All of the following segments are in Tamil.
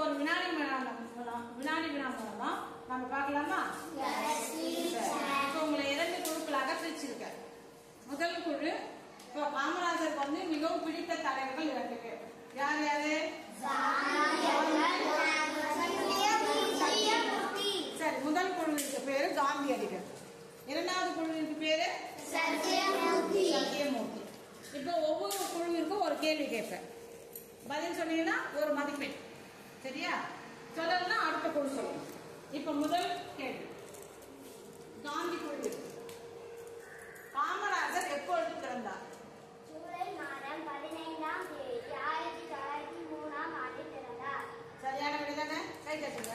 ஒரு வினாடி வினா மூலமா நம்ம பார்க்கலாமா? உங்களை 2 குழுக்களாக பிரிச்சிருக்க. முதல் குழு இப்போ காமராஜருக்கு வந்து மிகவும் பிடித்த தலைவர்கள் 2 பேர். யார் யாரு? சரி, முதல் குழுவிற்கு பேரு காந்தியடிகள். இரண்டாவது குழுவிற்கு பேரு சத்தியமூர்த்தி. இப்போ ஒவ்வொரு குழுவிற்கும் ஒரு கேள்வி கேட்பேன். பதில் சொன்னீங்கன்னா ஒரு மதிப்பெண். சரியா? சொல்லணும்னா அடுத்த குழு சொல்லணும். இப்போ முதல் கேள்வி காந்தி குழு. காமராஜர் எப்பொழுது பிறந்தார்? ஜூலை மாதம் 15ஆம் தேதி 1903ஆம் ஆண்டு பிறந்தார். சரியான விடைதானே? கை தட்டுங்க.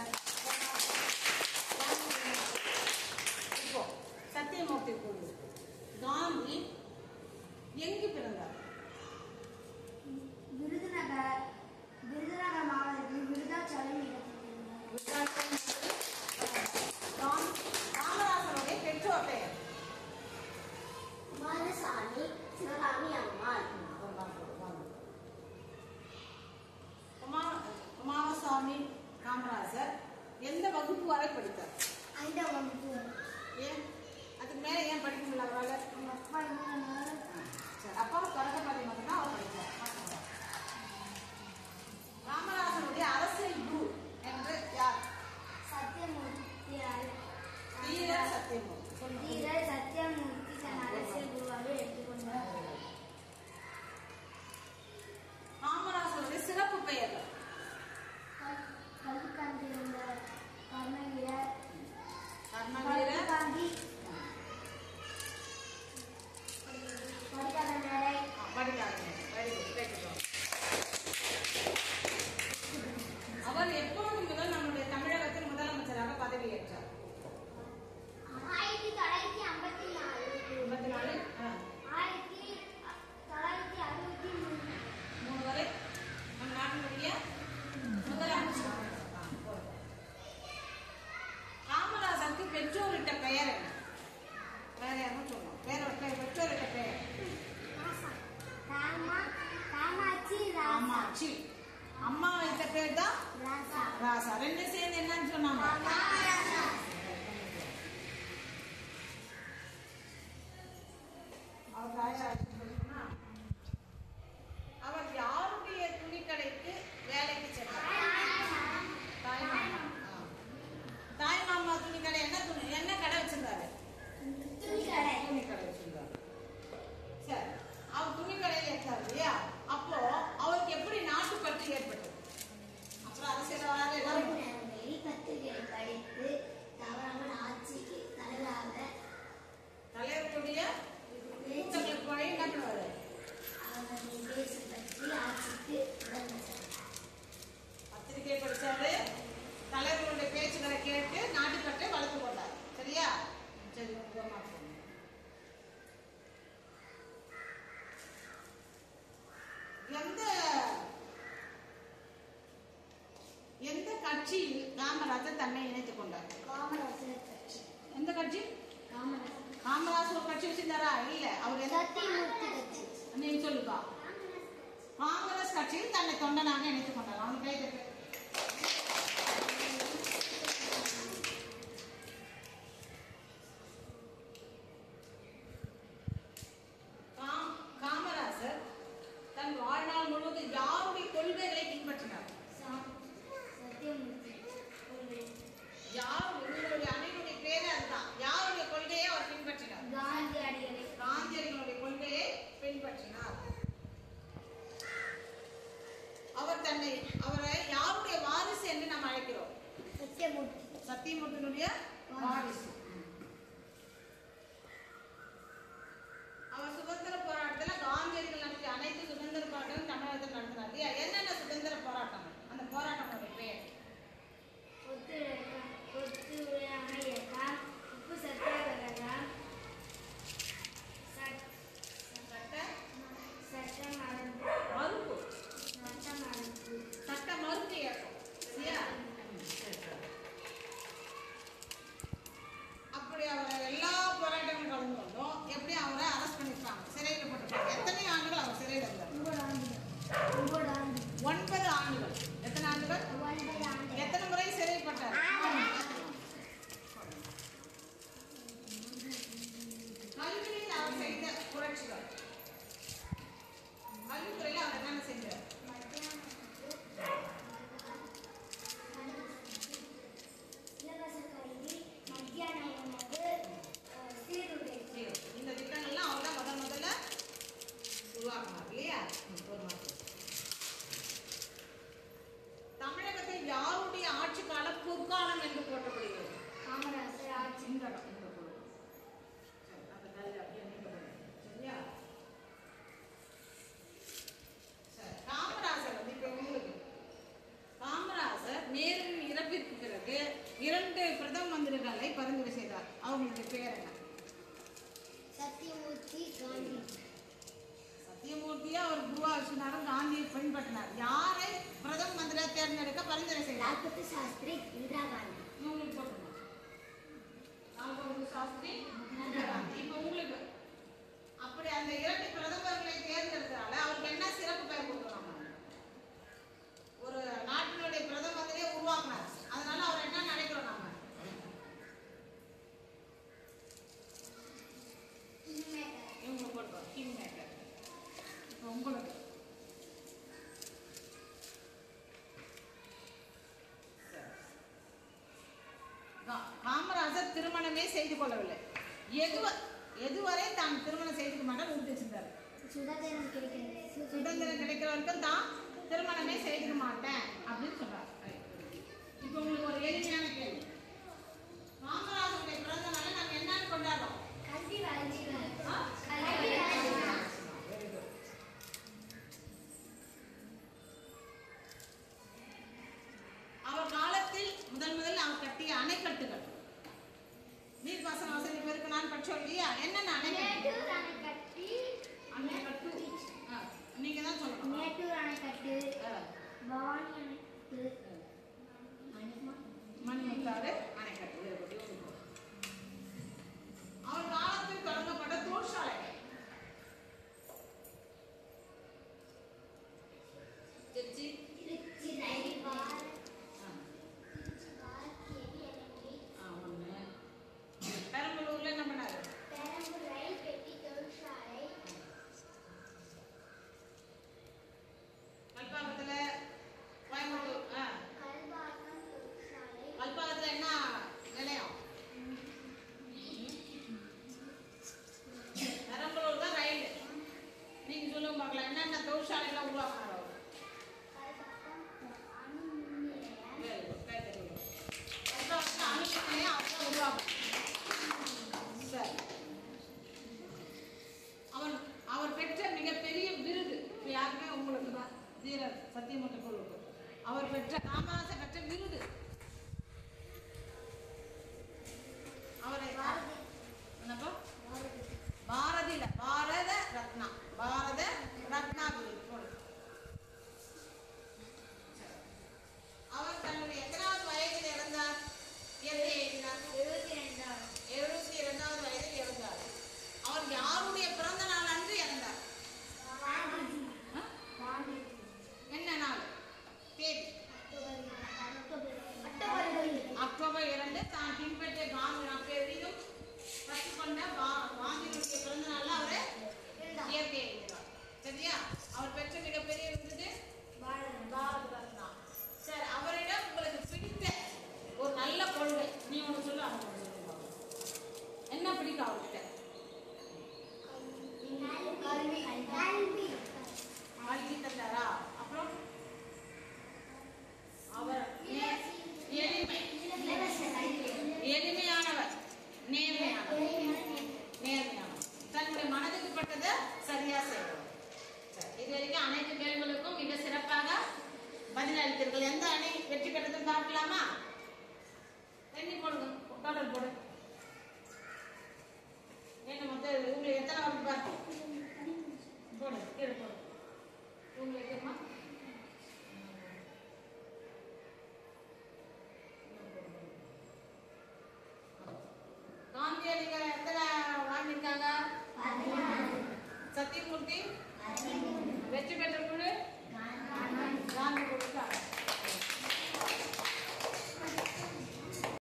இப்போ சத்தியமூர்த்தி குழு. காந்தி எங்கு பிறந்தார்? விருதுநகர் மாவட்டத்தில் விருதாச்சலம் இடத்தில் காமராஜருடைய பெற்றோர் பெயர்? குமாரசாமி சிவகாமி அம்மாள். குமாரசாமி காமராஜர் எந்த வகுப்பு வரை படித்தார்? 5ஆம் வகுப்பு. ஏன் அதுக்கு மேல ஏன் படிக்க முடியல அவரால்? அப்பா சரி, அப்பா தொடக்கப்பள்ளி மட்டும்தான் அவர் படித்தார். காமராஜருடைய அரசியல் குரு என்று யார்? சத்தியமூர்த்தி. தீர சத்தியமூர்த்தி. சத்தியமூர்த்தி தன் அரசியல் குருவாக எடுத்துக்கொண்டார். காமராஜருடைய சிறப்பு பெயர்கள்? கல்விக்காந்திருந்தார். கர்மவீரர். காந்தி. படிக்காத மேடை. அவர் எப்போது முதல் நம்முடைய தமிழகத்தின் முதலமைச்சராக பதவியேற்றார்? 1954. 1963 வரை நம் நாட்டினுடைய முதலமைச்சர். காமராஜருக்கு பெற்றோரிட்ட பெயர் என்ன? வேற யாரும் சொல்லணும். பெற்றோரிட்ட பெயர் காமாட்சி. அம்மா வைத்த பேர் தான் ராசா. 2 சேர்ந்து என்னன்னு சொன்னாங்க? அவர் யாருடைய துணிக்கடைக்கு வேலைக்கு சென்றார்? தாய் மாமா துணிக்கடை. என்ன கடை வச்சிருந்தாரு? துணிக்கடை வச்சிருந்தாரு. சரி, அவர் துணிக்கடையில் இருக்காரு இல்லையா? அப்போ அவருக்கு எப்படி நாட்டுப்பற்று ஏற்பட்டது? அப்புறம் அரசியல் பத்திரிகை படித்து தவறாமல் ஆட்சிக்கு தலைவருடைய கூட்டங்களுக்கு போய் என்ன பண்ணுவாரு? பத்திரிகை படிச்சாரு, தலைவர்களுடைய பேச்சுகளை கேட்டு நாட்டுப்பற்றை வளர்த்து கொண்டார். சரியா? சரி, எந்த கட்சியில் காமராஜர் தன்னை இணைத்துக் கொண்டார்? எந்த கட்சி? காமராஜர் ஒரு கட்சி வச்சிருந்தாரா? இல்ல, அவர் நீங்க சொல்லுப்பா. காங்கிரஸ் கட்சியில் தன்னை தொண்டனாக இணைத்துக் கொண்டார். அவங்க கை தட்டு. காமராஜர் தன் வாழ்நாள் முழுவதும் யாருடைய கொள்கைகளை பின்பற்றினார்? உங்களுடைய அணியினுடைய பேரு அதுதான். யாருடைய கொள்கையை அவர் பின்பற்றினார்? காந்தியடிகளுடைய கொள்கையை பின்பற்றினார். அவரை யாருடைய வாரிசு என்று நாம் அழைக்கிறோம்? சத்தியமூர்த்தியினுடைய வாரிசு. அவர் சுதந்திர போராட்டத்தில் காந்தியடிகள் நடத்திய அனைத்து சுதந்திர போராட்டங்களும் தமிழகத்தில் நடத்தினார். என்னென்ன சுதந்திர போராட்டங்கள்? அந்த போராட்டங்களுடைய பெயர்? ஒத்துழையாமை இயக்கம், உப்பு சத்தியாகிரகம், சட்ட மறுப்பு இயக்கம். அப்படி அவர் எல்லா போராட்டங்களும் கலந்து கொண்டோம். எப்படி அவரை அரெஸ்ட் பண்ணிருக்காங்க, சிறையில் போட்டிருக்காங்க. எத்தனை ஆண்டுகள் அவர் சிறையில் இருந்தார்? 9 ஆண்டுகள். 9 ஆண்டுகள். எத்தனை ஆண்டுகள்? ஆண்டுகள்? 9 ஆண்டுகள். எத்தனை முறை சிறைப்பட்டார்? கல்வியில் அவர் செய்த புரட்சிகள். கல்வித்துறையில் அவர் என்னென்ன செஞ்சார்? இலவச கல்வி, மத்தியான உணவு, சீருடை. இந்த திட்டங்கள்லாம் அவர் தான் முதல்ல உருவாக்கினார் இல்லையா? ஒரு மாதம். தமிழகத்தில் யாருடைய ஆட்சி காலம் பொற்காலம் என்று போற்றப்படுகிறது? காமராசர் ஆட்சி. சரியா? சரி, காமராசர் வந்து இப்ப உங்களுக்கு காமராசர் நேருவின் இறப்பிற்கு பிறகு 2 பிரதம மந்திரிகளை பரிந்துரை செய்தார். அவங்களுடைய பேர் என்ன? சத்தியமூர்த்தி காந்தி. சத்தியமூர்த்தியை அவர் குருவா வச்சுனாரு, காந்தியை பின்பற்றினார். யாரை பிரதம மந்திரியா தேர்ந்தெடுக்க பரிந்துரை செய்தார்? லால் பகதூர் சாஸ்திரி, இந்திரா காந்தி. உங்களுக்கு போட்டுருங்க. லால் பகதூர் சாஸ்திரி, இந்திரா காந்தி. இப்போ உங்களுக்கு அப்படி அந்த 2 பிரதமர்களை தேர்ந்தெடுக்கிறால அவருக்கு என்ன சிறப்பு பெயர் கொடுக்குறாங்க? ஒரு நாட்டினுடைய பிரதம மந்திரியை உருவாக்குனார். அதனால அவர் என்ன நினைக்கிறோம் நாம? இவங்க போட்டுருவோம் கிங் மேக்கர். இப்போ உங்களுக்கு காமராஜர் திருமணமே செய்து கொள்ளவில்லை. எதுவரை தான் திருமணம் செய்துக்க மாட்டார் உறுதி வச்சிருந்தார். சுதந்திரம் கிடைக்கிற வரைக்கும் தான் திருமணமே செய்துக்க மாட்டேன் அப்படின்னு சொல்றாரு. இப்போ உங்களுக்கு ஒரு எளிமையான கேள்வி. காமராஜருடைய பிறந்த நாளை நாங்க என்னன்னு கொண்டாடுறோம்? கல்வி வளர்ச்சி. அவர் காலத்தில் முதல் அவர் கட்டிய அணைக்கட்டுகள், நீர்ப்பாசன வசதி பேருக்கு நான் படிச்சோம் இல்லையா? என்னென்ன அணைக்கட்டு? அணைக்கட்டு நீங்க தான் சொல்லணும். மேட்டூர் அணைக்கட்டு, பவானி அணைக்கட்டு, மணிமுத்தாறு அணைக்கட்டு. அவர் காலத்தில் தொடங்கப்பட்ட தொழிற்சாலைகள் திருச்சி, ரயில் பார், ஒண்ணு. பெரம்பலூர்ல என்ன பண்ணாரு? பெரம்பூர் ரயில் பெட்டி தொழிற்சாலை, கல்பாக்கத்துல, கோயம்புத்தூர் கல்பாக்கம் தொழிற்சாலை, கல்பாக்கத்துல என்ன நிலையம்? பெரம்பலூர் தான் ரயில். நீங்க சொல்லுங்க பார்க்கலாம், என்னென்ன தொழிற்சாலைகளை உருவாக்குனாரு அவர்? கல்பாக்கம் அணு மின் நிலையம், அவர் பெற்ற மிகப்பெரிய விருது யாருமே உங்களுக்கு தான், தீரர் சத்தியமூர்த்தி குழுவுக்கு அவர் பெற்ற காமராசர் பெற்ற விருது. அவரை என்னப்பா? பாரதியில பாரத ரத்னா, பாரத ரத்னா விருது. அவர் தன்னுடைய எத்தனாவது வயதில் இறந்தார்? 72வது வயதில் இறந்தார். அவர் யாருடைய பிறந்த நாள் அன்று இறந்தார்? என்ன நாள்? தேதி? அக்டோபர் 2. தான் பின்பற்றிய காந்தி அப்பேரிலும் கற்றுக்கொண்ட காந்தியினுடைய பிறந்த நாள்ல அவரை இயற்கை எழுதினார். சரியா? அவர் பெற்ற மிகப்பெரிய விருது பாரத ரத்னா. சரி, அவரிடம் உங்களுக்கு பிடித்த ஒரு நல்ல கொள்கை நீ ஒன்று சொல்ல, அவங்க ஒன்று சொல்லுவாங்க. என்ன பிடிக்கும் அவர்கிட்ட? கல்வி தந்தாரா? அப்புறம் அவர் எளிமையானவர், நேர்மையானவர், தன்னுடைய மனதுக்கு பட்டதை சரியா செய்வார். இது வரைக்கும் அனைத்து கேள்விகளுக்கும் மிக சிறப்பாக பதிலளித்தீர்கள். எந்த அணி வெற்றி பெற்றதுன்னு பார்க்கலாமா? எண்ணி போடுங்க, டோட்டல் போடு. என்ன மொத்தம் உங்களுக்கு எத்தனை வருது பாரு, போடு, கீழே போடு. உங்களுக்கு எத்தனை? காந்தியடிகள்